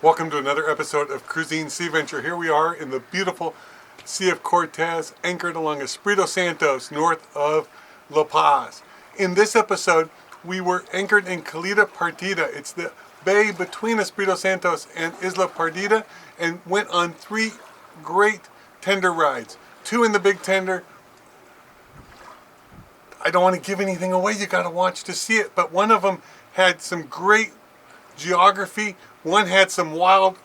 Welcome to another episode of Cruising Sea Venture. Here we are in the beautiful Sea of Cortez, anchored along Espiritu Santo, north of La Paz. In this episode, we were anchored in Caleta Partida. It's the bay between Espiritu Santo and Isla Perdida, and went on 3 great tender rides. 2 in the big tender. I don't want to give anything away, you got to watch to see it, but one of them had some great geography. One had some wildlife,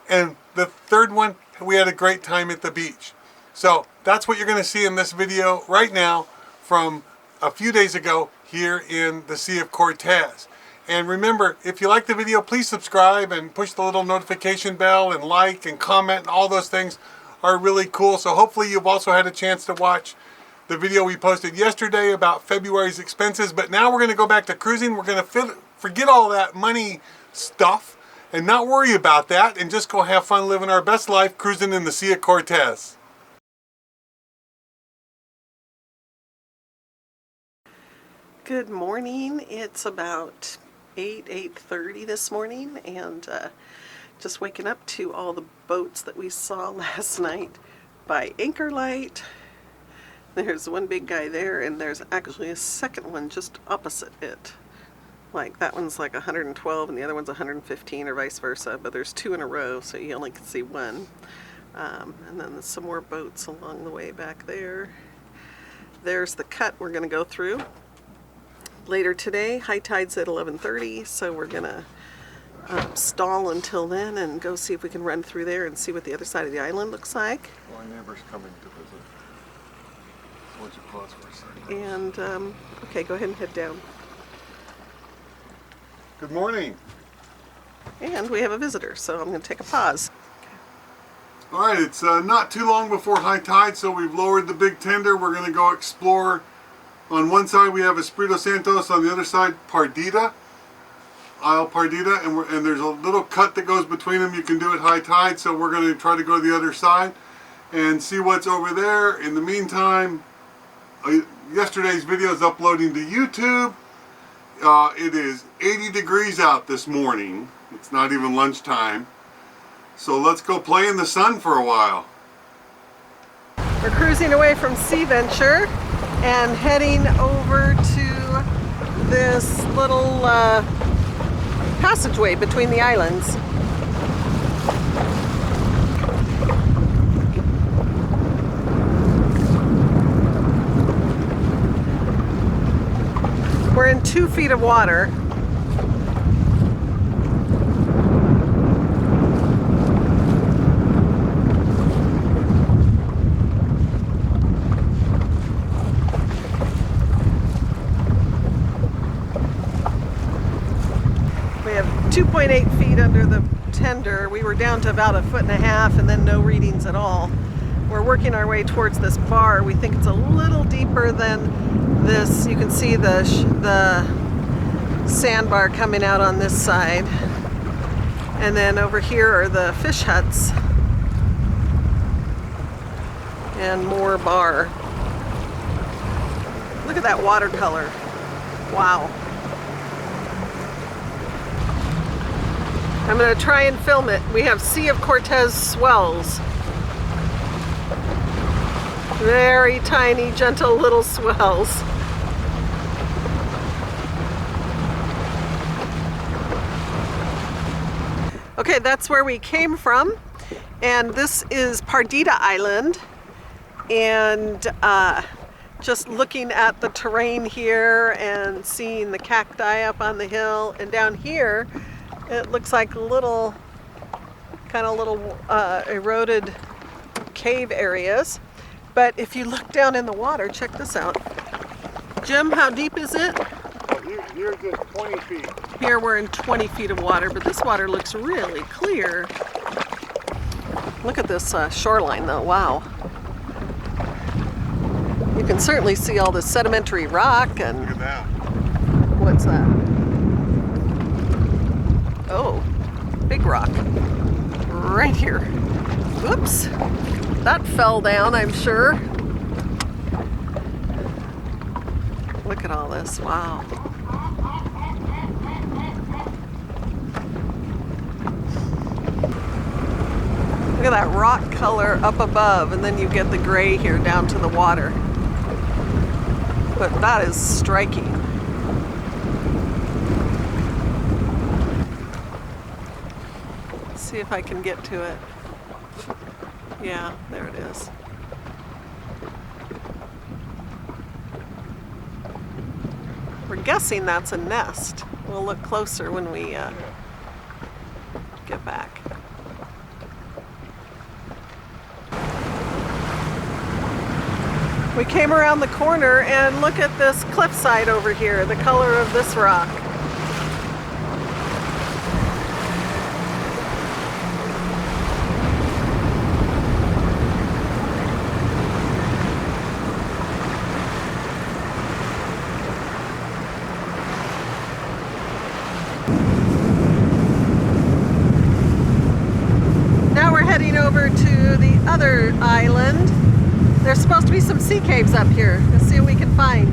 and the third one, we had a great time at the beach. So that's what you're going to see in this video right now from a few days ago here in the Sea of Cortez. And remember, if you like the video, please subscribe and push the little notification bell and like and comment, and all those things are really cool. So hopefully you've also had a chance to watch the video we posted yesterday about February's expenses. But now we're going to go back to cruising. We're going to forget all that money stuff and not worry about that, and just go have fun living our best life cruising in the Sea of Cortez. Good morning. It's about 8:30 this morning, and just waking up to all the boats that we saw last night by anchor light. There's one big guy there, and there's actually a second one just opposite it. Like that one's like 112 and the other one's 115, or vice versa, but there's 2 in a row, so you only can see one. And then there's some more boats along the way back there. There's the cut we're going to go through later today. High tide's at 11:30, so we're going to stall until then and go see if we can run through there and see what the other side of the island looks like. My neighbor's coming to visit. Why don't you pause for a second? And okay, go ahead and head down. Good morning. And we have a visitor, so I'm going to take a pause. All right, it's not too long before high tide, so we've lowered the big tender. We're going to go explore. On one side we have Espiritu Santo, on the other side Partida, Isle Partida, and there's a little cut that goes between them. You can do at high tide, so we're going to try to go to the other side and see what's over there. In the meantime, yesterday's video is uploading to YouTube. It is 80 degrees out this morning. It's not even lunchtime. So let's go play in the sun for a while. We're cruising away from Sea Venture and heading over to this little passageway between the islands. We're in 2 feet of water. We have 2.8 feet under the tender. We were down to about 1.5 feet and then no readings at all. We're working our way towards this bar. We think it's a little deeper than this. You can see the sandbar coming out on this side. And then over here are the fish huts. And more bar. Look at that watercolor. Wow. I'm going to try and film it. We have Sea of Cortez swells. Very tiny, gentle little swells. Okay, that's where we came from. And this is Partida Island. And just looking at the terrain here and seeing the cacti up on the hill. And down here, it looks like little eroded cave areas. But if you look down in the water, check this out. Jim, how deep is it? Here's just 20 feet. Here we're in 20 feet of water, but this water looks really clear. Look at this shoreline though, wow. You can certainly see all the sedimentary rock and... Look at that. What's that? Oh, big rock. Right here. Whoops. That fell down, I'm sure. Look at all this, wow. at that rock color up above, and then you get the gray here down to the water. But that is striking. Let's see if I can get to it. Yeah, there it is. We're guessing that's a nest. We'll look closer when we get back. We came around the corner and look at this cliffside over here, the color of this rock. Now we're heading over to the other island. There's supposed to be some sea caves up here. Let's see what we can find.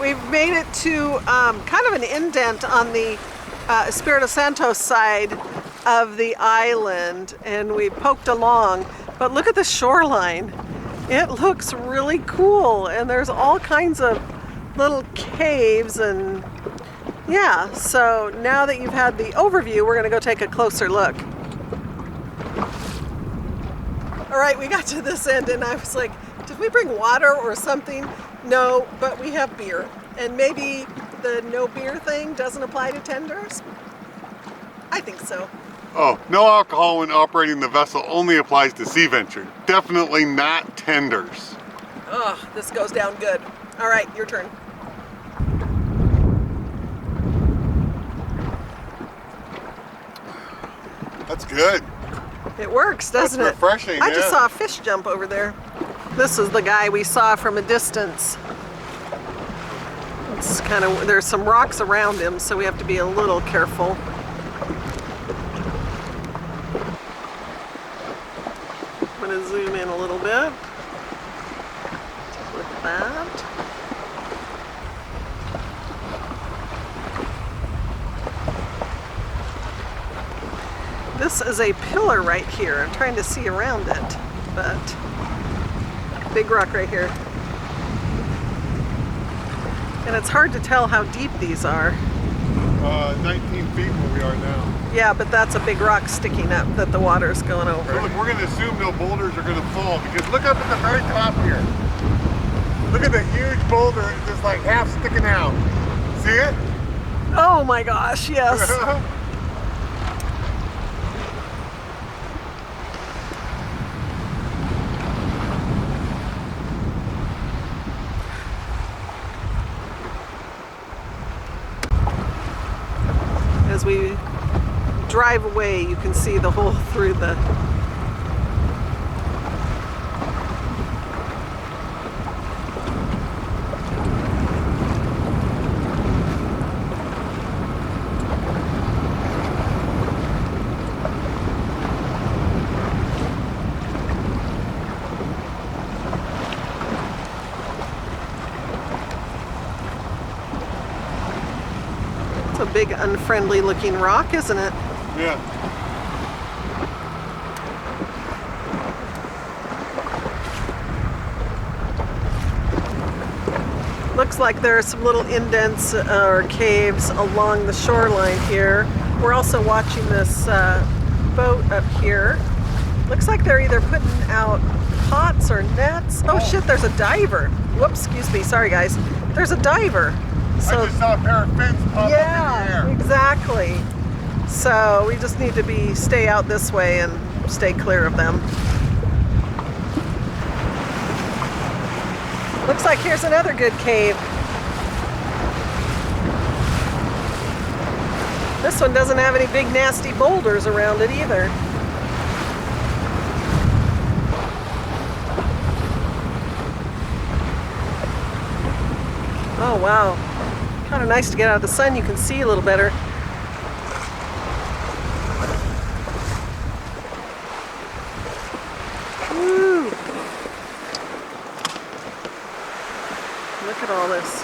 We've made it to kind of an indent on the Espiritu Santo side of the island, and we poked along. But look at the shoreline. It looks really cool, and there's all kinds of little caves, and yeah, so now that you've had the overview, we're gonna go take a closer look. All right, we got to this end, and I was like, did we bring water or something? No, but we have beer, and maybe the no beer thing doesn't apply to tenders? I think so. Oh, no alcohol when operating the vessel only applies to sea venture. Definitely not tenders. Oh, this goes down good. All right, your turn. That's good. It works, doesn't it? That's refreshing, I just yeah. saw a fish jump over there. This is the guy we saw from a distance. It's kind of, there's some rocks around him, so we have to be a little careful. I'm going to zoom in a little bit. Take a look at that. This is a pillar right here. I'm trying to see around it, but big rock right here. And it's hard to tell how deep these are. 19 feet where we are now. Yeah, but that's a big rock sticking up that the water's going over. So look, we're going to assume no boulders are going to fall, because look up at the very top here. Look at the huge boulder just like half sticking out. See it? Oh my gosh, yes. As we drive away, you can see the hole through the a big unfriendly looking rock, isn't it? Yeah. Looks like there are some little indents or caves along the shoreline here. We're also watching this boat up here. Looks like they're either putting out pots or nets. Oh shit, there's a diver. Whoops, excuse me, sorry guys. There's a diver. So, I just saw a pair of fins pop up in the yeah, air. exactly. So we just need to stay out this way and stay clear of them. Looks like here's another good cave. This one doesn't have any big nasty boulders around it either. Oh wow, kind of nice to get out of the sun. You can see a little better. Woo. Look at all this.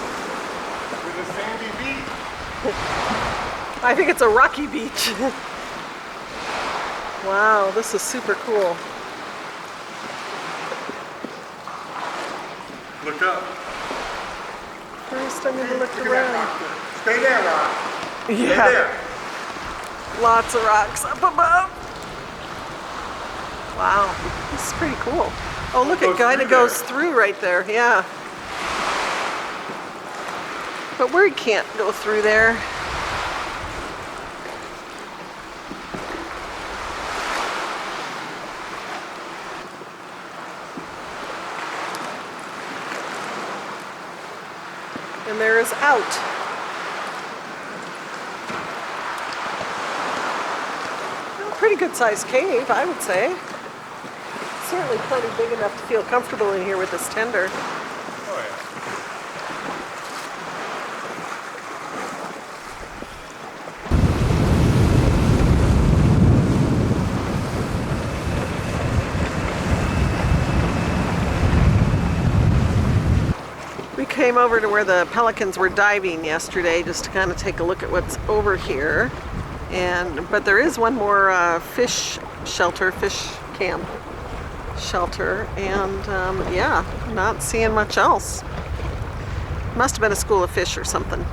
With a sandy beach. I think it's a rocky beach. Wow, this is super cool. Look up. First, I'm going to look Look at that around. rock there. Stay there, rock. Stay Yeah, there. lots of rocks up above. Wow, this is pretty cool. Oh, look, it kind of goes through right there. Yeah. But we can't go through there. And there is out. Well, pretty good sized cave, I would say. Certainly plenty big enough to feel comfortable in here with this tender. Oh, yeah. We came over to where the pelicans were diving yesterday just to kind of take a look at what's over here. But there is one more fish shelter, fish camp shelter, and yeah, not seeing much else. Must have been a school of fish or something.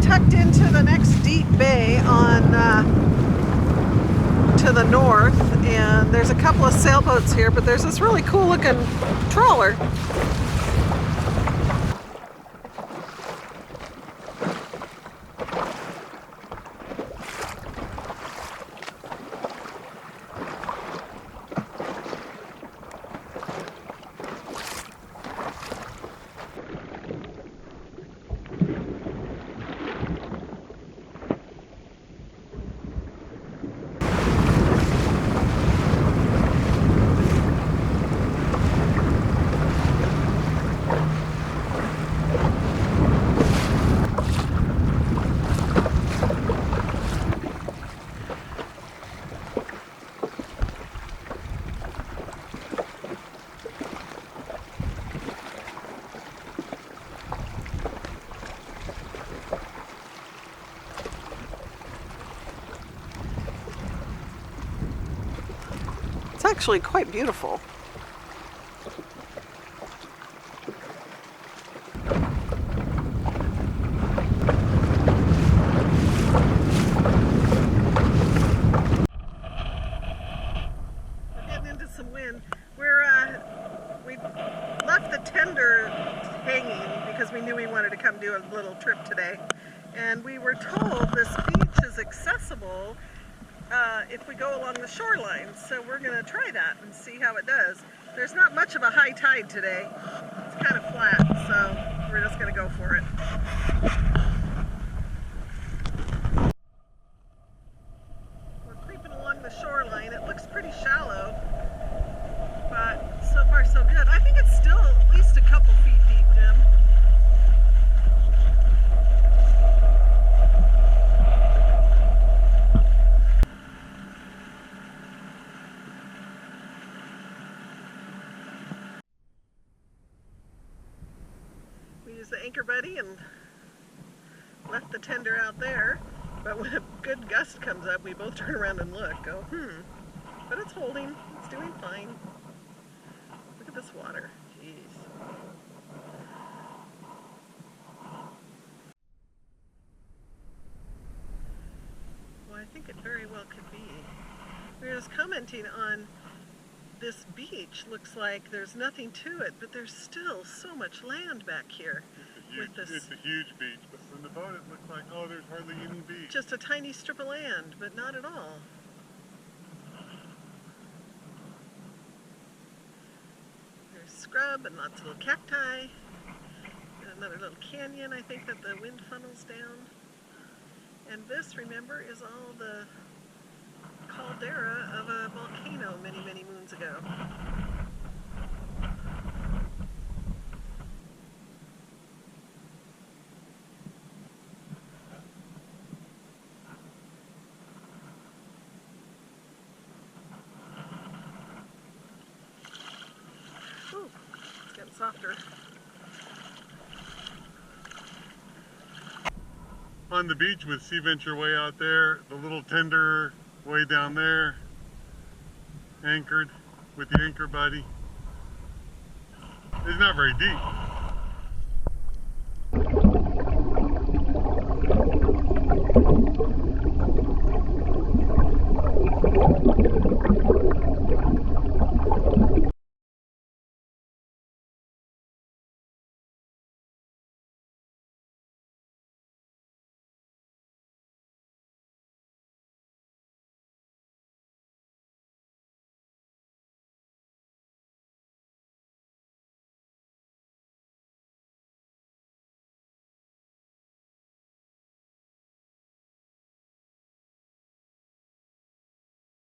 Tucked into the next deep bay on to the north, and there's a couple of sailboats here, but there's this really cool looking trawler. It's actually quite beautiful. We're getting into some wind. We left the tender hanging because we knew we wanted to come do a little trip today. And we were told this beach is accessible if we go along the shoreline, so we're going to try that and see how it does. There's not much of a high tide today. It's kind of flat, so we're just going to go for it. We're creeping along the shoreline. It looks pretty shallow, but so far so good. I think it's still at least a couple feet deep, Jim. The anchor buddy and left the tender out there, but when a good gust comes up, we both turn around and look, go, but it's holding, it's doing fine. Look at this water, jeez. Well, I think it very well could be. We were just commenting on this beach. Looks like there's nothing to it, but there's still so much land back here. huge, this, it's a huge beach, but from the boat it looks like, oh, there's hardly any beach. just a tiny strip of land, but not at all. There's scrub and lots of little cacti. And another little canyon, I think, that the wind funnels down. And this, remember, is all the caldera of a volcano many, many moons ago. Ooh, it's getting softer. On the beach with Sea Venture way out there, the little tender way down there, anchored with the anchor buddy. It's not very deep.